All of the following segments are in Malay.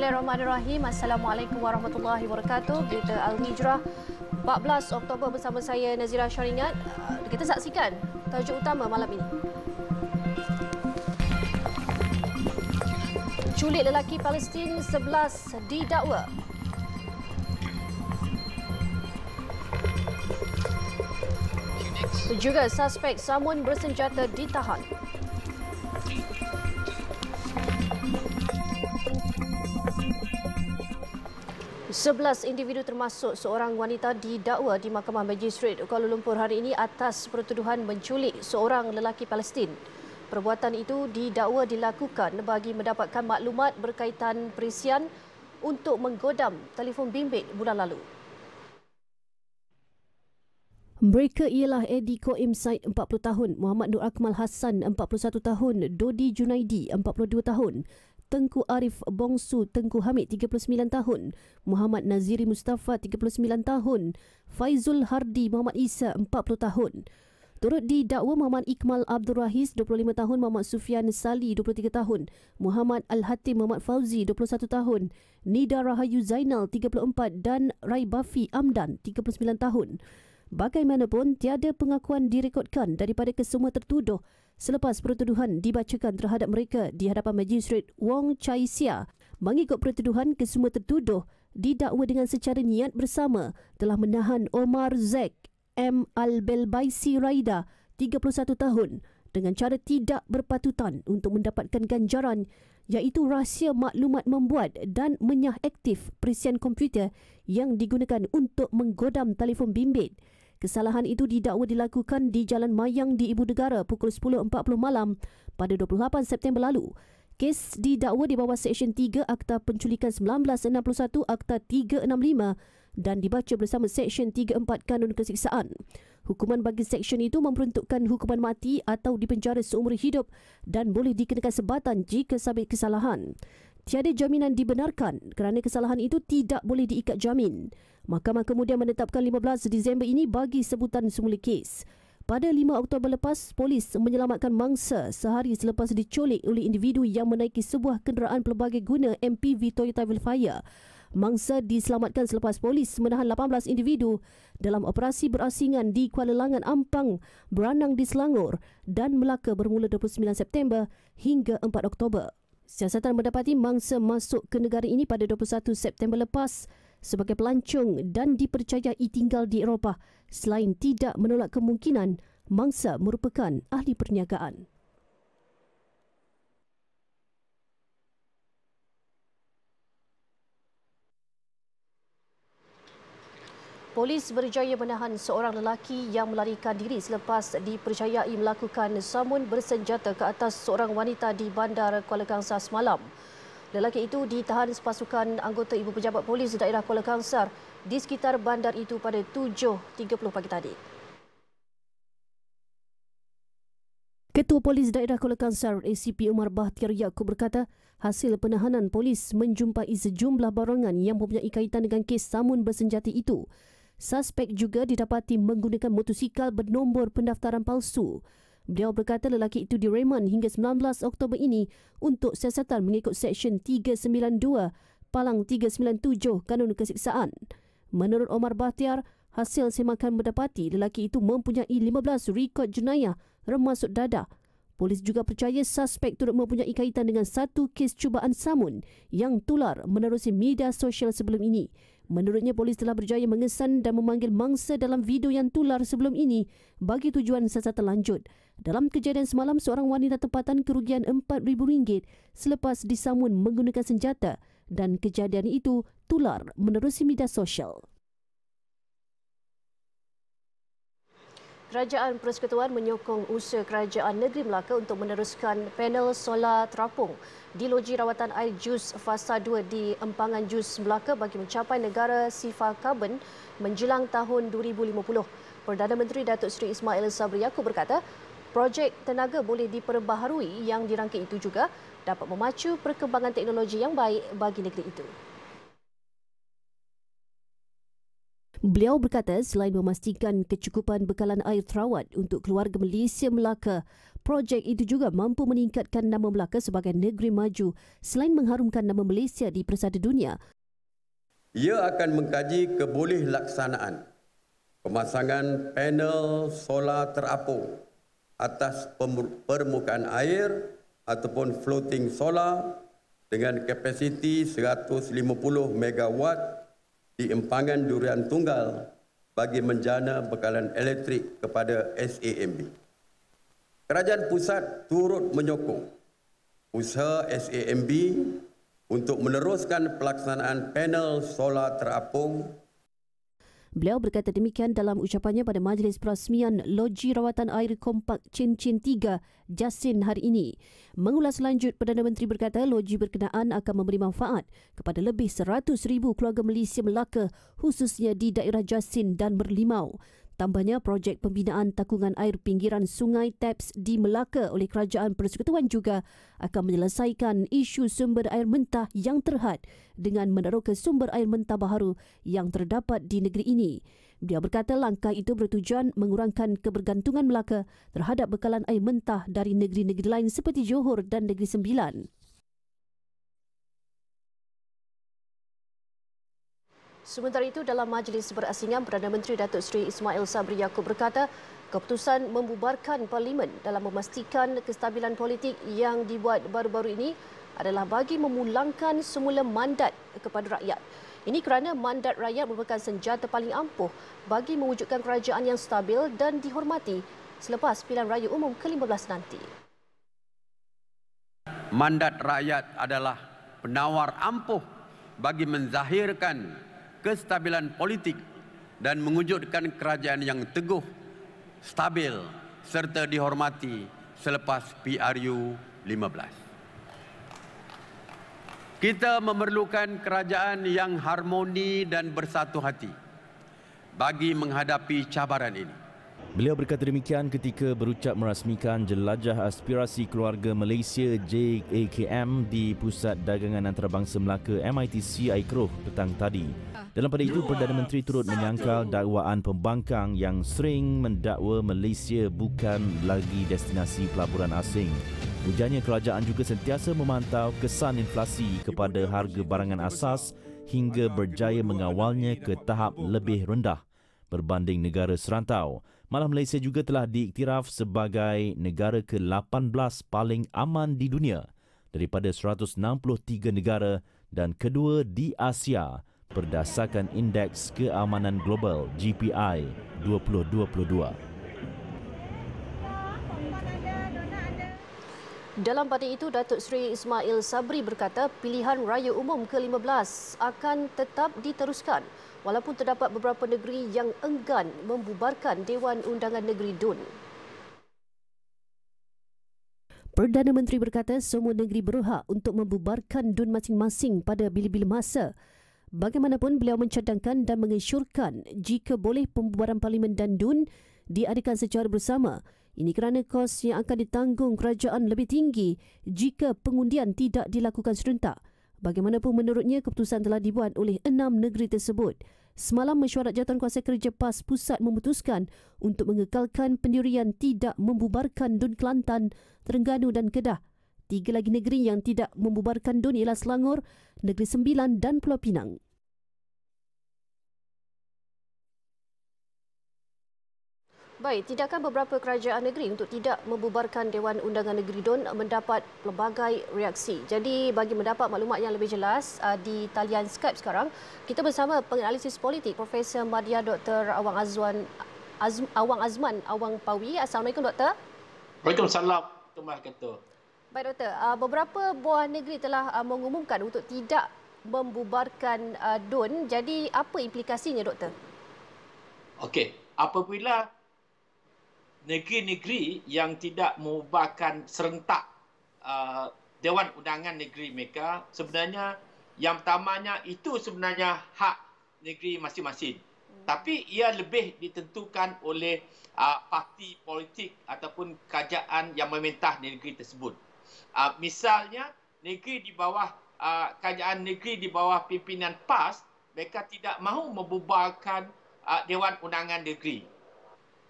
Bismillahirrahmanirrahim. Assalamualaikum warahmatullahi wabarakatuh. Berita Al-Hijrah 14 Oktober bersama saya Nazira Syaringat. Kita saksikan tajuk utama malam ini. Culik lelaki Palestin 11 didakwa. Juga suspek samun bersenjata ditahan. Sebelas individu termasuk seorang wanita didakwa di Mahkamah Magistrate Kuala Lumpur hari ini atas pertuduhan menculik seorang lelaki Palestin. Perbuatan itu didakwa dilakukan bagi mendapatkan maklumat berkaitan perisian untuk menggodam telefon bimbit bulan lalu. Mereka ialah Eddie Koim Said 40 tahun, Muhammad Nur Akmal Hassan 41 tahun, Dodi Junaidi 42 tahun, Tengku Arif Bongsu Tengku Hamid 39 tahun, Muhammad Naziri Mustafa 39 tahun, Faizul Hardi Muhammad Isa 40 tahun. Turut didakwa Muhammad Iqmal Abdul Rahiz 25 tahun, Muhammad Sufian Sali 23 tahun, Muhammad Al-Hatim Muhammad Fauzi 21 tahun, Nida Rahayu Zainal 34 dan Rai Bafi Amdan 39 tahun. Bagaimanapun, tiada pengakuan direkodkan daripada kesemua tertuduh selepas pertuduhan dibacakan terhadap mereka di hadapan Magistrate Wong Chai Sia. Mengikut pertuduhan, kesemua tertuduh didakwa dengan secara niat bersama telah menahan Omar Zek M. Al-Belbaisi Raida 31 tahun dengan cara tidak berpatutan untuk mendapatkan ganjaran iaitu rahsia maklumat membuat dan menyah aktif perisian komputer yang digunakan untuk menggodam telefon bimbit. Kesalahan itu didakwa dilakukan di Jalan Mayang di Ibu Negara pukul 10.40 malam pada 28 September lalu. Kes didakwa di bawah Seksyen 3 Akta Penculikan 1961 Akta 365 dan dibaca bersama Seksyen 34 Kanun Kesiksaan. Hukuman bagi seksyen itu memperuntukkan hukuman mati atau dipenjara seumur hidup dan boleh dikenakan sebatan jika sabit kesalahan. Tiada jaminan dibenarkan kerana kesalahan itu tidak boleh diikat jamin. Mahkamah kemudian menetapkan 15 Disember ini bagi sebutan semula kes. Pada 5 Oktober lepas, polis menyelamatkan mangsa sehari selepas diculik oleh individu yang menaiki sebuah kenderaan pelbagai guna MPV Toyota Velfire. Mangsa diselamatkan selepas polis menahan 18 individu dalam operasi berasingan di Kuala Langat Ampang, Beranang di Selangor dan Melaka bermula 29 September hingga 4 Oktober. Siasatan mendapati mangsa masuk ke negara ini pada 21 September lepas sebagai pelancong dan dipercayai tinggal di Eropah selain tidak menolak kemungkinan mangsa merupakan ahli perniagaan. Polis berjaya menahan seorang lelaki yang melarikan diri selepas dipercayai melakukan samun bersenjata ke atas seorang wanita di Bandar Kuala Kangsar semalam. Lelaki itu ditahan sepasukan anggota Ibu Pejabat Polis Daerah Kuala Kangsar di sekitar bandar itu pada 7.30 pagi tadi. Ketua Polis Daerah Kuala Kangsar ACP Umar Bahtiar Yaakob berkata, hasil penahanan polis menjumpai sejumlah barangan yang mempunyai kaitan dengan kes samun bersenjata itu. Suspek juga didapati menggunakan motosikal bernombor pendaftaran palsu. Beliau berkata lelaki itu direman hingga 19 Oktober ini untuk siasatan mengikut Seksyen 392 Palang 397 Kanun Kesiksaan. Menurut Omar Bahtiar, hasil semakan mendapati lelaki itu mempunyai 15 rekod jenayah termasuk dadah. Polis juga percaya suspek turut mempunyai kaitan dengan satu kes cubaan samun yang tular menerusi media sosial sebelum ini. Menurutnya, polis telah berjaya mengesan dan memanggil mangsa dalam video yang tular sebelum ini bagi tujuan siasatan lanjut. Dalam kejadian semalam, seorang wanita tempatan kerugian RM4,000 selepas disamun menggunakan senjata dan kejadian itu tular menerusi media sosial. Kerajaan Persekutuan menyokong usaha Kerajaan Negeri Melaka untuk meneruskan panel solar terapung di loji rawatan air jus fasa 2 di Empangan Jus Melaka bagi mencapai negara sifar karbon menjelang tahun 2050. Perdana Menteri Datuk Seri Ismail Sabri Yaakob berkata, projek tenaga boleh diperbaharui yang dirangka itu juga dapat memacu perkembangan teknologi yang baik bagi negeri itu. Beliau berkata selain memastikan kecukupan bekalan air terawat untuk keluarga Malaysia Melaka, projek itu juga mampu meningkatkan nama Melaka sebagai negeri maju selain mengharumkan nama Malaysia di persada dunia. Ia akan mengkaji kebolehaksanaan pemasangan panel solar terapung atas permukaan air ataupun floating solar dengan kapasiti 150 megawatt di empangan durian tunggal bagi menjana bekalan elektrik kepada SAMB. Kerajaan pusat turut menyokong usaha SAMB untuk meneruskan pelaksanaan panel solar terapung. Beliau berkata demikian dalam ucapannya pada Majlis Perasmian Loji Rawatan Air Kompak Cincin 3 Jasin hari ini. Mengulas lanjut, Perdana Menteri berkata loji berkenaan akan memberi manfaat kepada lebih 100,000 keluarga Malaysia Melaka khususnya di daerah Jasin dan Merlimau. Tambahnya, projek pembinaan takungan air pinggiran Sungai Taps di Melaka oleh Kerajaan Persekutuan juga akan menyelesaikan isu sumber air mentah yang terhad dengan meneroka sumber air mentah baharu yang terdapat di negeri ini. Dia berkata langkah itu bertujuan mengurangkan kebergantungan Melaka terhadap bekalan air mentah dari negeri-negeri lain seperti Johor dan Negeri Sembilan. Sementara itu, dalam majlis berasingan, Perdana Menteri Datuk Seri Ismail Sabri Yaakob berkata keputusan membubarkan Parlimen dalam memastikan kestabilan politik yang dibuat baru-baru ini adalah bagi memulangkan semula mandat kepada rakyat. Ini kerana mandat rakyat merupakan senjata paling ampuh bagi mewujudkan kerajaan yang stabil dan dihormati selepas pilihan raya umum ke-15 nanti. Mandat rakyat adalah penawar ampuh bagi menzahirkan kestabilan politik dan mewujudkan kerajaan yang teguh, stabil serta dihormati selepas PRU 15. Kita memerlukan kerajaan yang harmoni dan bersatu hati bagi menghadapi cabaran ini. Beliau berkata demikian ketika berucap merasmikan Jelajah Aspirasi Keluarga Malaysia JAKM di Pusat Dagangan Antarabangsa Melaka MITC Aikroh petang tadi. Dalam pada itu, Perdana Menteri turut menyangkal dakwaan pembangkang yang sering mendakwa Malaysia bukan lagi destinasi pelaburan asing. Ujarnya kerajaan juga sentiasa memantau kesan inflasi kepada harga barangan asas hingga berjaya mengawalnya ke tahap lebih rendah berbanding negara serantau. Malah Malaysia juga telah diiktiraf sebagai negara ke-18 paling aman di dunia daripada 163 negara dan kedua di Asia berdasarkan Indeks Keamanan Global GPI 2022. Dalam pada itu, Datuk Seri Ismail Sabri berkata pilihan raya umum ke-15 akan tetap diteruskan walaupun terdapat beberapa negeri yang enggan membubarkan Dewan Undangan Negeri DUN. Perdana Menteri berkata semua negeri berhak untuk membubarkan DUN masing-masing pada bila-bila masa. Bagaimanapun, beliau mencadangkan dan mengesyorkan jika boleh pembubaran Parlimen dan DUN diadakan secara bersama. Ini kerana kos yang akan ditanggung kerajaan lebih tinggi jika pengundian tidak dilakukan serentak. Bagaimanapun, menurutnya keputusan telah dibuat oleh 6 negeri tersebut. Semalam, Mesyuarat Jawatankuasa Kerja PAS Pusat memutuskan untuk mengekalkan pendirian tidak membubarkan DUN Kelantan, Terengganu dan Kedah. 3 lagi negeri yang tidak membubarkan DUN ialah Selangor, Negeri Sembilan dan Pulau Pinang. Baik, tindakan beberapa kerajaan negeri untuk tidak membubarkan Dewan Undangan Negeri DUN mendapat pelbagai reaksi. Jadi, bagi mendapat maklumat yang lebih jelas di talian Skype sekarang, kita bersama penganalisis politik Profesor Madya Dr. Awang Azman Awang Pawi. Assalamualaikum, Doktor. Waalaikumsalam. Assalamualaikum. Baik, Doktor. Beberapa buah negeri telah mengumumkan untuk tidak membubarkan DUN. Jadi, apa implikasinya, Doktor? Okey, apabila negeri-negeri yang tidak membubarkan serentak Dewan Undangan Negeri mereka, sebenarnya yang pertamanya itu sebenarnya hak negeri masing-masing. Tapi ia lebih ditentukan oleh parti politik ataupun kerajaan yang memerintah negeri tersebut. Misalnya, negeri di bawah kerajaan negeri di bawah pimpinan PAS, mereka tidak mahu membubarkan Dewan Undangan Negeri.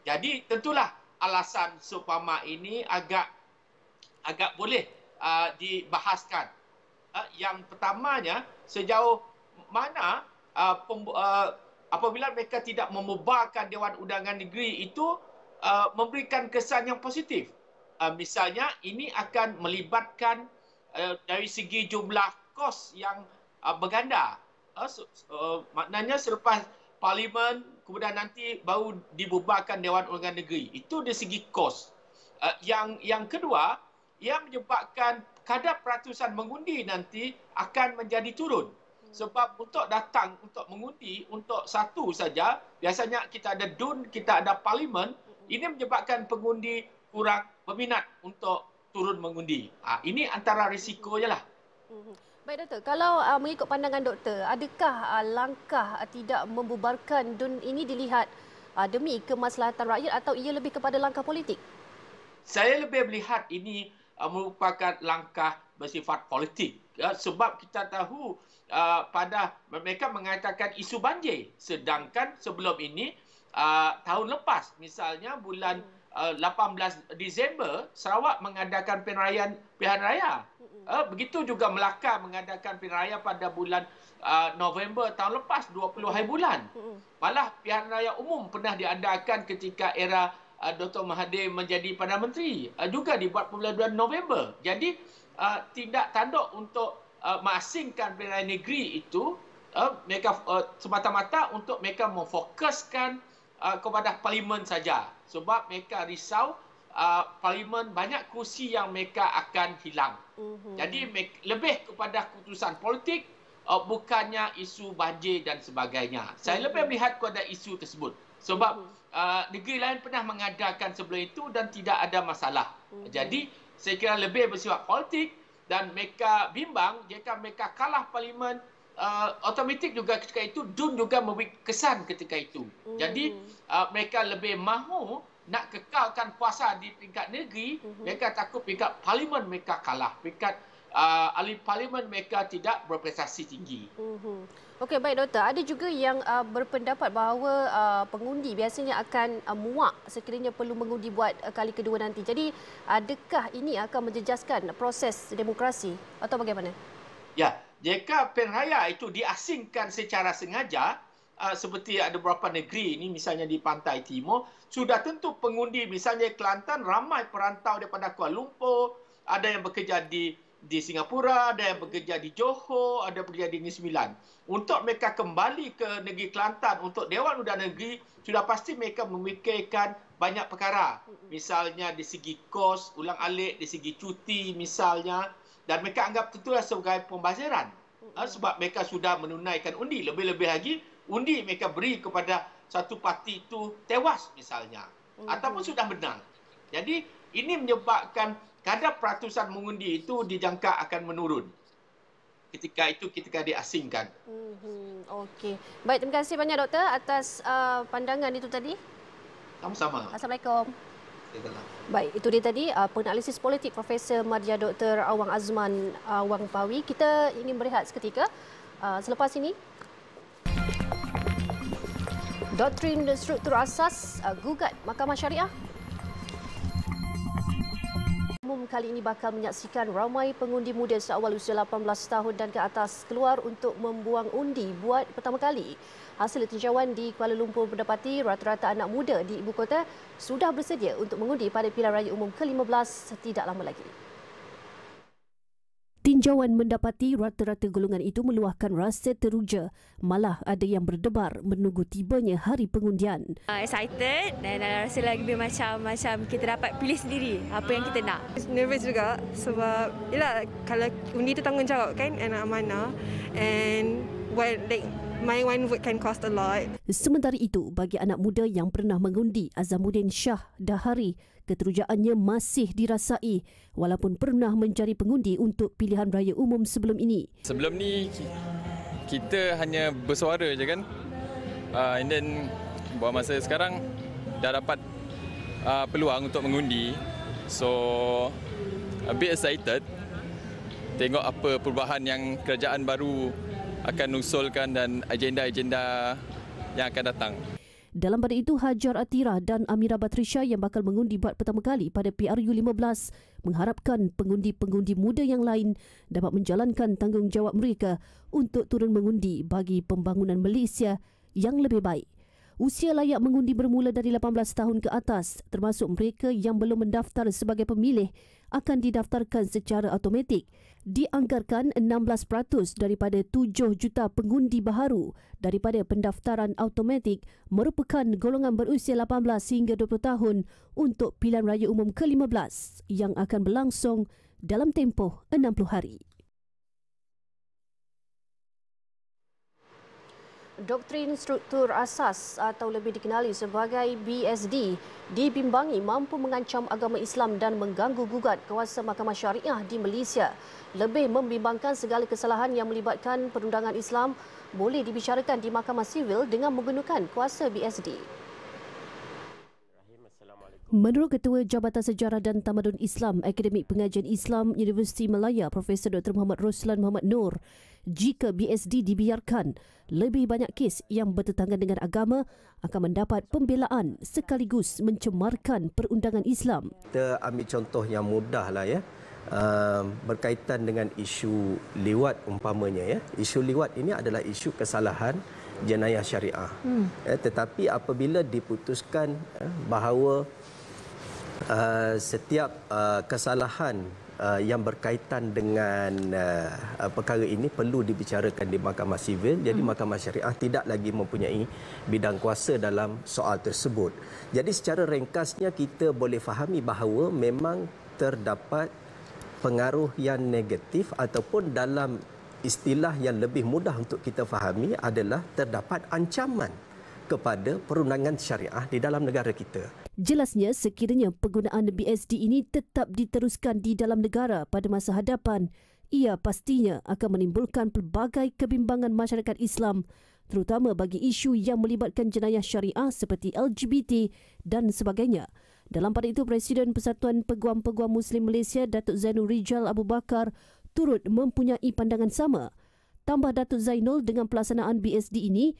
Jadi tentulah alasan seumpama ini agak boleh dibahaskan. Yang pertamanya, sejauh mana apabila mereka tidak membubarkan Dewan Undangan Negeri itu memberikan kesan yang positif. Misalnya ini akan melibatkan dari segi jumlah kos yang berganda. Maknanya selepas Parlimen kemudian nanti baru dibubarkan Dewan Undangan Negeri. Itu dari segi kos. Yang kedua, ia menyebabkan kadar peratusan mengundi nanti akan menjadi turun. Sebab untuk datang untuk mengundi untuk satu saja, biasanya kita ada DUN, kita ada Parlimen, ini menyebabkan pengundi kurang berminat untuk turun mengundi. Ini antara risikonya lah. Baik Doktor, kalau mengikut pandangan Doktor, adakah langkah tidak membubarkan DUN ini dilihat demi kemaslahatan rakyat atau ia lebih kepada langkah politik? Saya lebih melihat ini merupakan langkah bersifat politik. Sebab kita tahu pada mereka mengatakan isu banjir. Sedangkan sebelum ini, tahun lepas, misalnya bulan 18 Disember, Sarawak mengadakan pilihan raya. Begitu juga Melaka mengadakan pilihan raya pada bulan November tahun lepas, 20 hari bulan. Malah pilihan raya umum pernah diadakan ketika era Dr. Mahathir menjadi Perdana Menteri. Juga dibuat pada bulan November. Jadi, tindak tanduk untuk mengasingkan pilihan raya negeri itu, mereka semata-mata untuk mereka memfokuskan kepada Parlimen saja. Sebab mereka risau Parlimen banyak kursi yang mereka akan hilang. Jadi lebih kepada keputusan politik, bukannya isu banjir dan sebagainya. Saya lebih melihat kepada isu tersebut. Sebab negeri lain pernah mengadakan sebelum itu dan tidak ada masalah. Jadi saya kira lebih bersifat politik dan mereka bimbang jika mereka kalah Parlimen, automatik juga ketika itu DUN juga memberi kesan ketika itu. Jadi mereka lebih mahu nak kekalkan kuasa di peringkat negeri. Mereka takut peringkat Parlimen mereka kalah, peringkat ahli Parlimen mereka tidak berprestasi tinggi. Okey, baik Doktor. Ada juga yang berpendapat bahawa pengundi biasanya akan muak sekiranya perlu mengundi buat kali kedua nanti. Jadi adakah ini akan menjejaskan proses demokrasi atau bagaimana? Ya, jika pilihan raya itu diasingkan secara sengaja, seperti ada beberapa negeri ini, misalnya di Pantai Timur, sudah tentu pengundi, misalnya Kelantan, ramai perantau daripada Kuala Lumpur, ada yang bekerja di Singapura, ada yang bekerja di Johor, ada yang bekerja di Negeri Sembilan. Untuk mereka kembali ke negeri Kelantan untuk Dewan Undangan Negeri, sudah pasti mereka memikirkan banyak perkara. Misalnya di segi kos, ulang-alik, di segi cuti misalnya. Dan mereka anggap tentulah sebagai pembaziran. Sebab mereka sudah menunaikan undi. Lebih-lebih lagi, undi mereka beri kepada satu parti itu tewas misalnya. Ataupun sudah menang. Jadi ini menyebabkan kadar peratusan mengundi itu dijangka akan menurun. Ketika diasingkan. Okey. Baik, terima kasih banyak Doktor atas pandangan itu tadi. Sama-sama. Assalamualaikum. Baik, itu dia tadi penganalisis politik Profesor Madya Dr. Awang Azman Wang Pawi. Kita ingin berehat seketika. Selepas ini, doktrin dan struktur asas gugat Mahkamah Syariah. Umum kali ini bakal menyaksikan ramai pengundi muda seawal usia 18 tahun dan ke atas keluar untuk membuang undi buat pertama kali. Hasil tinjauan di Kuala Lumpur mendapati rata-rata anak muda di ibu kota sudah bersedia untuk mengundi pada pilihan raya umum ke-15 tidak lama lagi. Tinjauan mendapati rata-rata golongan itu meluahkan rasa teruja. Malah ada yang berdebar menunggu tibanya hari pengundian. Excited dan rasa lebih macam kita dapat pilih sendiri apa yang kita nak. Nervous juga sebab yalah, kalau undi itu tanggungjawab kan, anak amanah, and my one vote can cost a lot. Sementara itu, bagi anak muda yang pernah mengundi, Azamuddin Shah Dahari, keterujaannya masih dirasai walaupun pernah mencari pengundi untuk pilihan raya umum sebelum ini. Sebelum ni kita hanya bersuara je kan. And then buat masa sekarang dah dapat peluang untuk mengundi. So a bit excited. Tengok apa perubahan yang kerajaan baru akan usulkan dan agenda-agenda yang akan datang. Dalam pada itu, Hajar Atira dan Amira Batrisya yang bakal mengundi buat pertama kali pada PRU15 mengharapkan pengundi-pengundi muda yang lain dapat menjalankan tanggungjawab mereka untuk turun mengundi bagi pembangunan Malaysia yang lebih baik. Usia layak mengundi bermula dari 18 tahun ke atas, termasuk mereka yang belum mendaftar sebagai pemilih akan didaftarkan secara automatik. Dianggarkan 16% daripada 7 juta pengundi baharu daripada pendaftaran automatik merupakan golongan berusia 18 hingga 20 tahun untuk pilihan raya umum ke-15 yang akan berlangsung dalam tempoh 60 hari. Doktrin struktur asas atau lebih dikenali sebagai BSD dibimbangi mampu mengancam agama Islam dan mengganggu gugat kuasa Mahkamah Syariah di Malaysia. Lebih membimbangkan segala kesalahan yang melibatkan perundangan Islam boleh dibicarakan di Mahkamah Sivil dengan menggunakan kuasa BSD. Menurut Ketua Jabatan Sejarah dan Tamadun Islam Akademik Pengajian Islam Universiti Malaya Profesor Dr. Muhammad Roslan Muhammad Noor, jika BSD dibiarkan, lebih banyak kes yang bertentangan dengan agama akan mendapat pembelaan sekaligus mencemarkan perundangan Islam. Kita ambil contoh yang mudah lah ya. Berkaitan dengan isu liwat umpamanya ya. Isu liwat ini adalah isu kesalahan jenayah syariah. Tetapi apabila diputuskan bahawa setiap kesalahan yang berkaitan dengan perkara ini perlu dibicarakan di Mahkamah Sivil. Jadi Mahkamah Syariah tidak lagi mempunyai bidang kuasa dalam soal tersebut. Jadi secara ringkasnya kita boleh fahami bahawa memang terdapat pengaruh yang negatif ataupun dalam istilah yang lebih mudah untuk kita fahami adalah terdapat ancaman kepada perundangan syariah di dalam negara kita. Jelasnya, sekiranya penggunaan BSD ini tetap diteruskan di dalam negara pada masa hadapan, ia pastinya akan menimbulkan pelbagai kebimbangan masyarakat Islam, terutama bagi isu yang melibatkan jenayah syariah seperti LGBT dan sebagainya. Dalam pada itu, Presiden Persatuan Peguam-Peguam Muslim Malaysia, Datuk Zainul Rijal Abu Bakar, turut mempunyai pandangan sama. Tambah Datuk Zainul, dengan pelaksanaan BSD ini,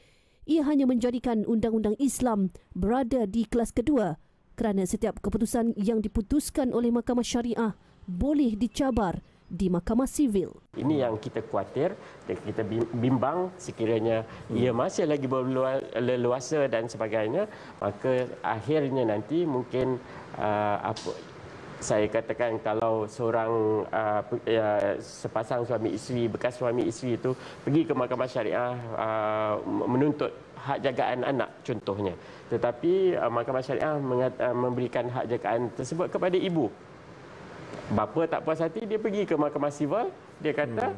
ia hanya menjadikan undang-undang Islam berada di kelas kedua kerana setiap keputusan yang diputuskan oleh Mahkamah Syariah boleh dicabar di Mahkamah Sivil. Ini yang kita khawatir dan kita bimbang sekiranya ia masih lagi berleluasa dan sebagainya, maka akhirnya nanti mungkin saya katakan kalau seorang sepasang suami isteri, bekas suami isteri itu pergi ke Mahkamah Syariah menuntut hak jagaan anak contohnya. Tetapi Mahkamah Syariah memberikan hak jagaan tersebut kepada ibu. Bapa tak puas hati, dia pergi ke Mahkamah Sivil, dia kata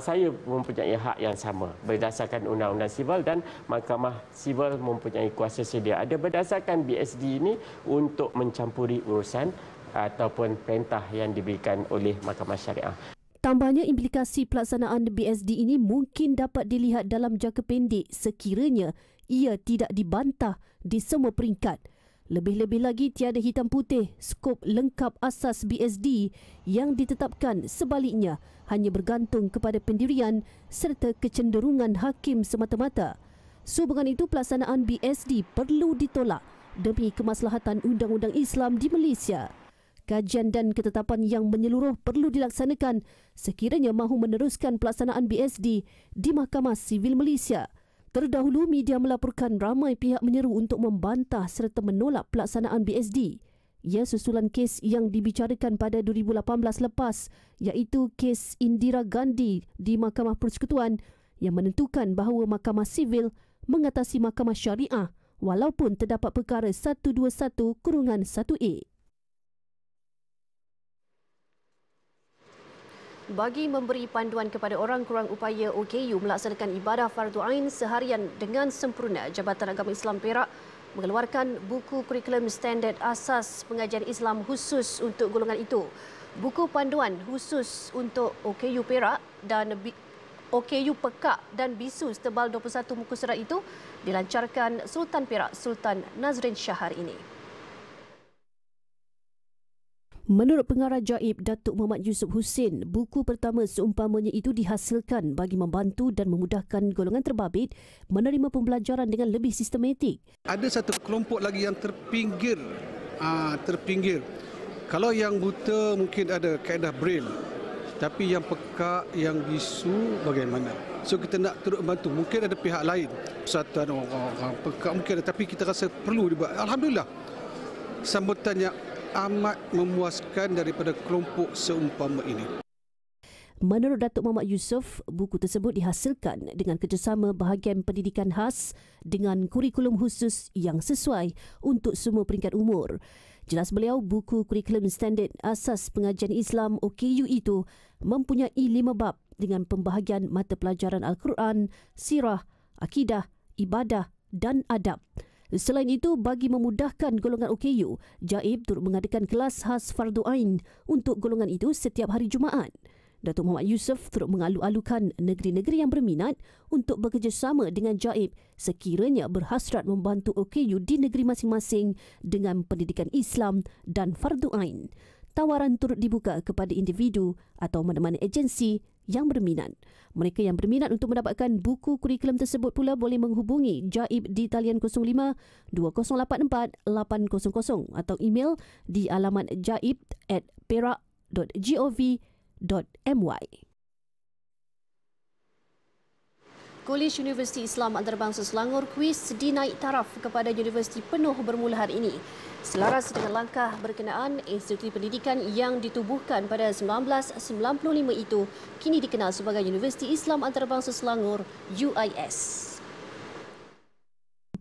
saya mempunyai hak yang sama berdasarkan Undang-Undang Sivil dan Mahkamah Sivil mempunyai kuasa sedia ada berdasarkan BSD ini untuk mencampuri urusan ataupun perintah yang diberikan oleh Mahkamah Syariah. Tambahnya, implikasi pelaksanaan BSD ini mungkin dapat dilihat dalam jangka pendek sekiranya ia tidak dibantah di semua peringkat. Lebih-lebih lagi, tiada hitam putih skop lengkap asas BSD yang ditetapkan, sebaliknya hanya bergantung kepada pendirian serta kecenderungan hakim semata-mata. Sehubungan itu, pelaksanaan BSD perlu ditolak demi kemaslahatan undang-undang Islam di Malaysia. Kajian dan ketetapan yang menyeluruh perlu dilaksanakan sekiranya mahu meneruskan pelaksanaan BSD di Mahkamah Sivil Malaysia. Terdahulu, media melaporkan ramai pihak menyeru untuk membantah serta menolak pelaksanaan BSD. Ia susulan kes yang dibicarakan pada 2018 lepas, iaitu kes Indira Gandhi di Mahkamah Persekutuan yang menentukan bahawa Mahkamah Sivil mengatasi Mahkamah Syariah walaupun terdapat perkara 121/1A. Bagi memberi panduan kepada orang kurang upaya OKU melaksanakan ibadah fardu ain seharian dengan sempurna, Jabatan Agama Islam Perak mengeluarkan buku kurikulum standard asas pengajian Islam khusus untuk golongan itu. Buku panduan khusus untuk OKU Perak dan OKU Pekak dan Bisu setebal 21 muka surat itu dilancarkan Sultan Perak Sultan Nazrin Shah hari ini. Menurut pengarah Jaib Datuk Muhammad Yusof Hussein, buku pertama seumpamanya itu dihasilkan bagi membantu dan memudahkan golongan terbabit menerima pembelajaran dengan lebih sistematik. Ada satu kelompok lagi yang terpinggir. Kalau yang buta mungkin ada kaedah braille, tapi yang pekak, yang bisu bagaimana? So kita nak turut membantu. Mungkin ada pihak lain, persatuan orang pekak mungkin ada, tapi kita rasa perlu dibuat. Alhamdulillah, sambutannya amat memuaskan daripada kelompok seumpama ini. Menurut Datuk Muhammad Yusof, buku tersebut dihasilkan dengan kerjasama bahagian pendidikan khas dengan kurikulum khusus yang sesuai untuk semua peringkat umur. Jelas beliau, buku kurikulum standard asas pengajian Islam OKU itu mempunyai 5 bab dengan pembahagian mata pelajaran Al-Quran, sirah, akidah, ibadah dan adab. Selain itu, bagi memudahkan golongan OKU, Jaib turut mengadakan kelas khas Fardu Ain untuk golongan itu setiap hari Jumaat. Datuk Muhammad Yusof turut mengalu-alukan negeri-negeri yang berminat untuk bekerjasama dengan Jaib sekiranya berhasrat membantu OKU di negeri masing-masing dengan pendidikan Islam dan Fardu Ain. Tawaran turut dibuka kepada individu atau mana-mana agensi yang berminat. Mereka yang berminat untuk mendapatkan buku kurikulum tersebut pula boleh menghubungi Jaib di talian 05 2084 800 atau email di alamat jaib@perak.gov.my. Kolej Universiti Islam Antarabangsa Selangor kuis dinaik taraf kepada universiti penuh bermula hari ini. Selaras dengan langkah berkenaan, institusi pendidikan yang ditubuhkan pada 1995 itu kini dikenal sebagai Universiti Islam Antarabangsa Selangor UIS.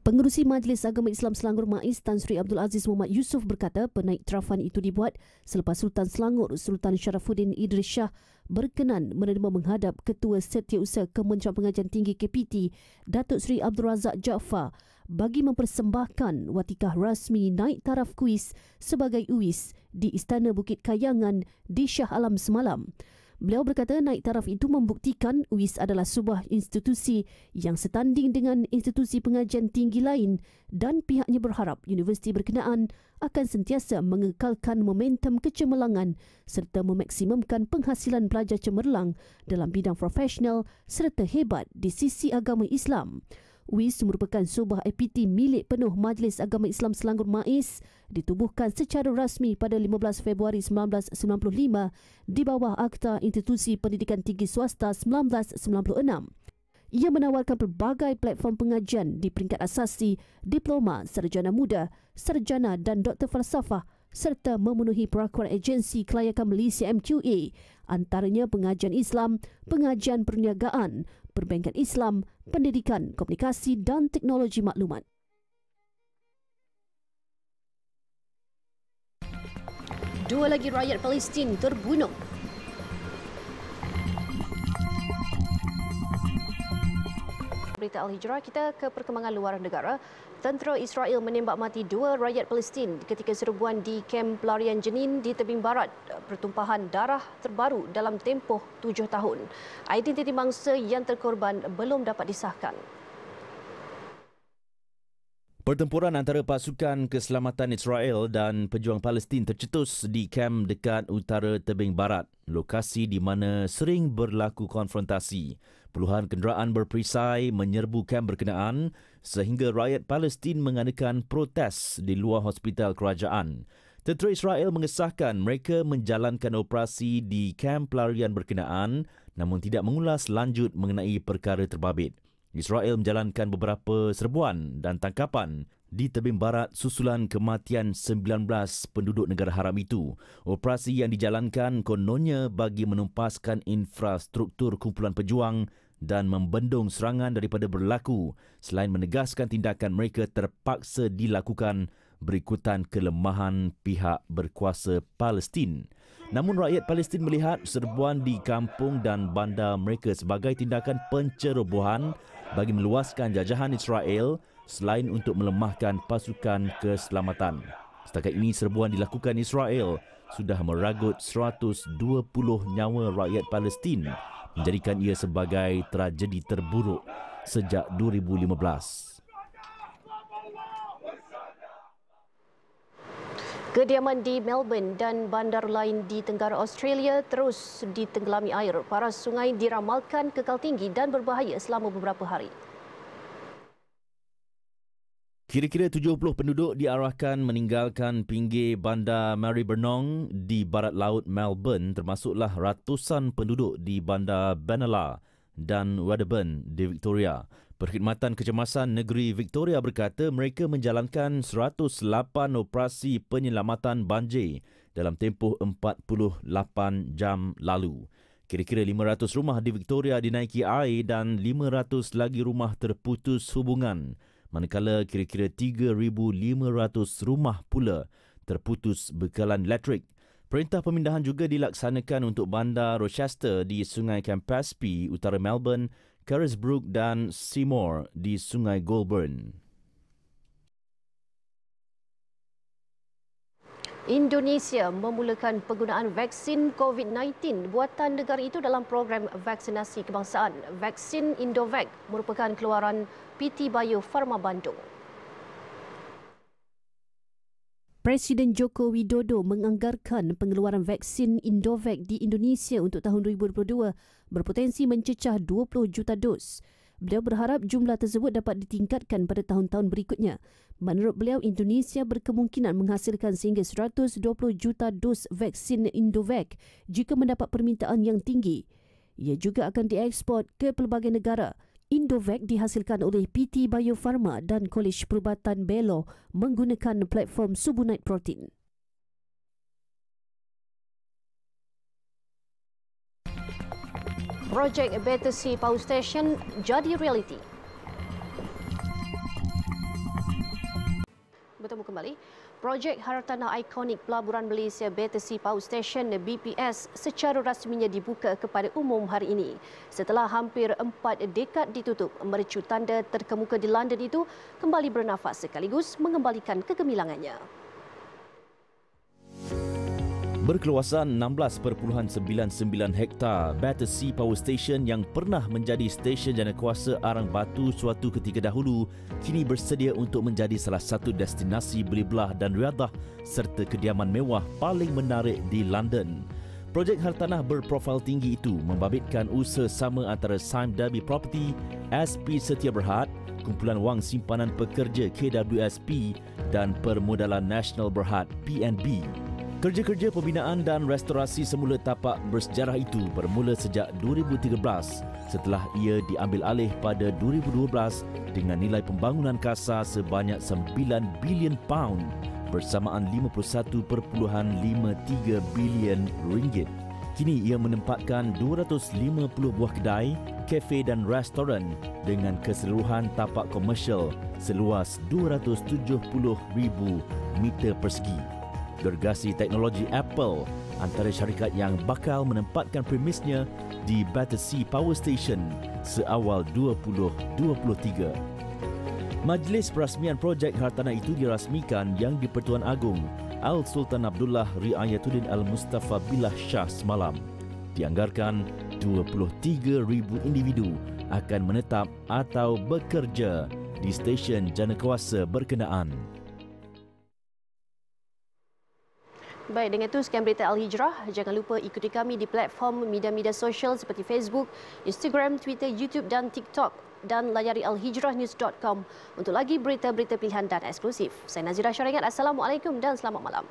Pengerusi Majlis Agama Islam Selangor MAIS Tan Sri Abdul Aziz Muhammad Yusof berkata penaik tarafan itu dibuat selepas Sultan Selangor Sultan Sharafuddin Idris Shah berkenan menerima menghadap Ketua Setiausaha Kementerian Pengajian Tinggi KPT Datuk Seri Abdul Razak Jaafar bagi mempersembahkan watikah rasmi naik taraf kuis sebagai UIS di Istana Bukit Kayangan di Shah Alam semalam. Beliau berkata naik taraf itu membuktikan UIS adalah sebuah institusi yang setanding dengan institusi pengajian tinggi lain dan pihaknya berharap universiti berkenaan akan sentiasa mengekalkan momentum kecemerlangan serta memaksimumkan penghasilan pelajar cemerlang dalam bidang profesional serta hebat di sisi agama Islam. UIS merupakan sebuah IPT milik penuh Majlis Agama Islam Selangor MAIS ditubuhkan secara rasmi pada 15 Februari 1995 di bawah Akta Institusi Pendidikan Tinggi Swasta 1996. Ia menawarkan pelbagai platform pengajian di peringkat asasi, diploma, sarjana muda, sarjana dan doktor falsafah serta memenuhi perakuan agensi kelayakan Malaysia MQA, antaranya pengajian Islam, pengajian perniagaan, perbankan Islam, pendidikan, komunikasi dan teknologi maklumat. Dua lagi rakyat Palestin terbunuh. Berita Al-Hijrah, kita ke perkembangan luar negara. Tentera Israel menembak mati 2 rakyat Palestin ketika serbuan di kem pelarian Jenin di tebing barat. Pertumpahan darah terbaru dalam tempoh 7 tahun. Identiti mangsa yang terkorban belum dapat disahkan. Pertempuran antara pasukan keselamatan Israel dan pejuang Palestin tercetus di kem dekat utara tebing barat, lokasi di mana sering berlaku konfrontasi. Puluhan kenderaan berperisai menyerbu kem berkenaan sehingga rakyat Palestin mengadakan protes di luar hospital kerajaan. Tentera Israel mengesahkan mereka menjalankan operasi di kem pelarian berkenaan namun tidak mengulas lanjut mengenai perkara terbabit. Israel menjalankan beberapa serbuan dan tangkapan di tebing barat susulan kematian 19 penduduk negara haram itu. Operasi yang dijalankan kononnya bagi menumpaskan infrastruktur kumpulan pejuang dan membendung serangan daripada berlaku selain menegaskan tindakan mereka terpaksa dilakukan berikutan kelemahan pihak berkuasa Palestin. Namun rakyat Palestin melihat serbuan di kampung dan bandar mereka sebagai tindakan pencerobohan bagi meluaskan jajahan Israel selain untuk melemahkan pasukan keselamatan. Setakat ini serbuan dilakukan Israel sudah meragut 120 nyawa rakyat Palestin, menjadikan ia sebagai tragedi terburuk sejak 2015. Kediaman di Melbourne dan bandar lain di tenggara Australia terus ditenggelami air. Paras sungai diramalkan kekal tinggi dan berbahaya selama beberapa hari. Kira-kira 70 penduduk diarahkan meninggalkan pinggir bandar Maribyrnong di barat laut Melbourne, termasuklah ratusan penduduk di bandar Benalla dan Wedderburn di Victoria. Perkhidmatan Kecemasan Negeri Victoria berkata mereka menjalankan 108 operasi penyelamatan banjir dalam tempoh 48 jam lalu. Kira-kira 500 rumah di Victoria dinaiki air dan 500 lagi rumah terputus hubungan, manakala kira-kira 3,500 rumah pula terputus bekalan elektrik. Perintah pemindahan juga dilaksanakan untuk bandar Rochester di Sungai Campaspe, utara Melbourne, Carisbrooke dan Seymour di Sungai Goulburn. Indonesia memulakan penggunaan vaksin COVID-19 buatan negara itu dalam program vaksinasi kebangsaan. Vaksin Indovac merupakan keluaran PT Bio Farma Bandung. Presiden Joko Widodo menganggarkan pengeluaran vaksin Indovac di Indonesia untuk tahun 2022 berpotensi mencecah 20 juta dos. Beliau berharap jumlah tersebut dapat ditingkatkan pada tahun-tahun berikutnya. Menurut beliau, Indonesia berkemungkinan menghasilkan sehingga 120 juta dos vaksin Indovac jika mendapat permintaan yang tinggi. Ia juga akan dieksport ke pelbagai negara. Indovac dihasilkan oleh PT Bio Farma dan Kolej Perubatan Belo menggunakan platform Subunite Protein. Projek Battersea Power Station jadi realiti. Bertemu kembali. Projek hartanah ikonik pelaburan Malaysia Battersea Power Station BPS secara rasminya dibuka kepada umum hari ini. Setelah hampir 4 dekad ditutup, mercu tanda terkemuka di London itu kembali bernafas sekaligus mengembalikan kegemilangannya. Berkeluasan 16.99 hektar, Battersea Power Station yang pernah menjadi stesen janakuasa Arang Batu suatu ketika dahulu kini bersedia untuk menjadi salah satu destinasi beli belah dan riadah serta kediaman mewah paling menarik di London. Projek hartanah berprofil tinggi itu membabitkan usaha sama antara Sime Derby Property, SP Setia Berhad, Kumpulan Wang Simpanan Pekerja KWSP dan Permodalan Nasional Berhad PNB. Kerja-kerja pembinaan dan restorasi semula tapak bersejarah itu bermula sejak 2013 setelah ia diambil alih pada 2012 dengan nilai pembangunan kasar sebanyak 9 bilion pound bersamaan 51.53 bilion ringgit. Kini ia menempatkan 250 buah kedai, kafe dan restoran dengan keseluruhan tapak komersial seluas 270,000 meter persegi. Gergasi teknologi Apple antara syarikat yang bakal menempatkan premisnya di Battersea Power Station seawal 2023. Majlis perasmian projek hartanah itu dirasmikan Yang di-Pertuan Agong Al Sultan Abdullah Riayatuddin Al Mustafa Billah Shah semalam. Dianggarkan 23,000 individu akan menetap atau bekerja di stesen janakuasa berkenaan. Baik, dengan itu sekian berita Al-Hijrah. Jangan lupa ikuti kami di platform media-media sosial seperti Facebook, Instagram, Twitter, YouTube dan TikTok. Dan layari alhijrahnews.com untuk lagi berita-berita pilihan dan eksklusif. Saya Nazira Syaringat. Assalamualaikum dan selamat malam.